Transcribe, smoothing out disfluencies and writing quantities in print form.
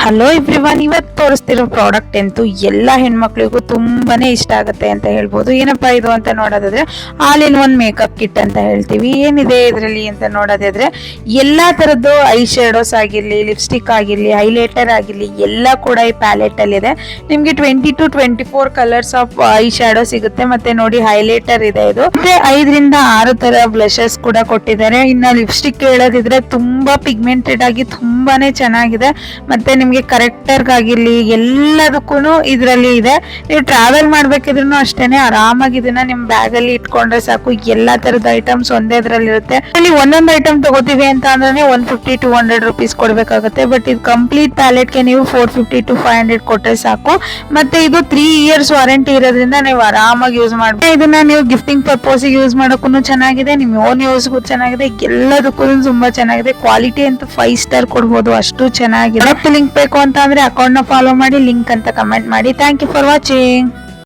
Hello everyone, ಇವತ್ತು ತೋರಿಸ್ತಿರೋ product ಅಂತೂ ಎಲ್ಲ ಹೆಣ್ಮಕ್ಳಿಗೂ ತುಂಬಾನೇ ಇಷ್ಟ ಆಗುತ್ತೆ ಅಂತ ಹೇಳ್ಬೋದು. ಏನಪ್ಪಾ ಇದು ಅಂತ ನೋಡೋದಾದ್ರೆ all in one makeup kit ಅಂತ ಹೇಳ್ತೀವಿ. ಏನಿದೆ ಇದರಲ್ಲಿ ಅಂತ ನೋಡೋದಾದ್ರೆ ಎಲ್ಲಾ ತರದ್ದು ಐ ಶೇಡೋಸ್ ಆಗಿರ್ಲಿ, ಲಿಪ್ಸ್ಟಿಕ್ ಆಗಿರ್ಲಿ, ಹೈಲೈಟರ್ ಆಗಿರ್ಲಿ ಎಲ್ಲ ಕೂಡ ಈ ಪ್ಯಾಲೆಟ್ ಅಲ್ಲಿ ಇದೆ. ನಿಮ್ಗೆ 20 to 24 colours of I shadow ಸಿಗುತ್ತೆ. ಮತ್ತೆ ನೋಡಿ ಹೈಲೈಟರ್ ಇದೆ ಇದು. ಮತ್ತೆ 5 ರಿಂದ 6 ತರ ಬ್ಲಷಸ್ ಕೂಡ ಕೊಟ್ಟಿದ್ದಾರೆ. ಇನ್ನ ಲಿಪ್ಸ್ಟಿಕ್ ಹೇಳೋದಿದ್ರೆ ತುಂಬಾ ಪಿಗ್ಮೆಂಟೆಡ್ ಆಗಿ ತುಂಬಾನೇ ಚೆನ್ನಾಗಿದೆ. ಮತ್ತೆ ನಿಮ್ಗೆ ಕರೆಕ್ಟರ್ ಆಗಿರ್ಲಿ ಎಲ್ಲದಕ್ಕೂ ಇದರಲ್ಲಿ ಇದೆ. ನೀವು ಟ್ರಾವೆಲ್ ಮಾಡ್ಬೇಕಿದ್ರು ಅಷ್ಟೇನೆ ಆರಾಮಾಗಿ ಇದನ್ನ ನಿಮ್ ಬ್ಯಾಗ್ ಅಲ್ಲಿ ಇಟ್ಕೊಂಡ್ರೆ ಸಾಕು. ಎಲ್ಲಾ ತರದ ಐಟಮ್ಸ್ ಒಂದೇ ಇದ್ರಲ್ಲಿ ಇರುತ್ತೆ. ಅಲ್ಲಿ ಒಂದೊಂದು ಐಟಮ್ ತಗೋತೀವಿ ಅಂತ ಅಂದ್ರೆ 150-200 ರುಪೀಸ್ ಕೊಡ್ಬೇಕಾಗುತ್ತೆ. ಬಟ್ ಇದು ಕಂಪ್ಲೀಟ್ ಪ್ಯಾಲೆಟ್ ಗೆ ನೀವು 450-500 ಕೊಟ್ರೆ ಸಾಕು. ಮತ್ತೆ ಇದು 3 years ವಾರಂಟಿ ಇರೋದ್ರಿಂದ ನೀವು ಆರಾಮಾಗಿ ಯೂಸ್ ಮಾಡ್ಬೋದು. ಇದನ್ನ ನೀವು ಗಿಫ್ಟಿಂಗ್ ಪರ್ಪಸ್ ಯೂಸ್ ಮಾಡೋಕ್ಕೂ ಚೆನ್ನಾಗಿದೆ, ನಿಮ್ ಓನ್ ಯೂಸ್ಗೂ ಚೆನ್ನಾಗಿದೆ, ಎಲ್ಲದಕ್ಕೂ ತುಂಬಾ ಚೆನ್ನಾಗಿದೆ. ಕ್ವಾಲಿಟಿ ಅಂತೂ 5 ಸ್ಟಾರ್ ಕೊಡ್ಬೋದು, ಅಷ್ಟು ಚೆನ್ನಾಗಿದೆ. ಲಿಂಕ್ ಬೇಕು ಅಂತ ಅಂದ್ರೆ ಅಕೌಂಟ್ ನ ಫಾಲೋ ಮಾಡಿ, ಲಿಂಕ್ ಅಂತ ಕಮೆಂಟ್ ಮಾಡಿ. Thank you for watching.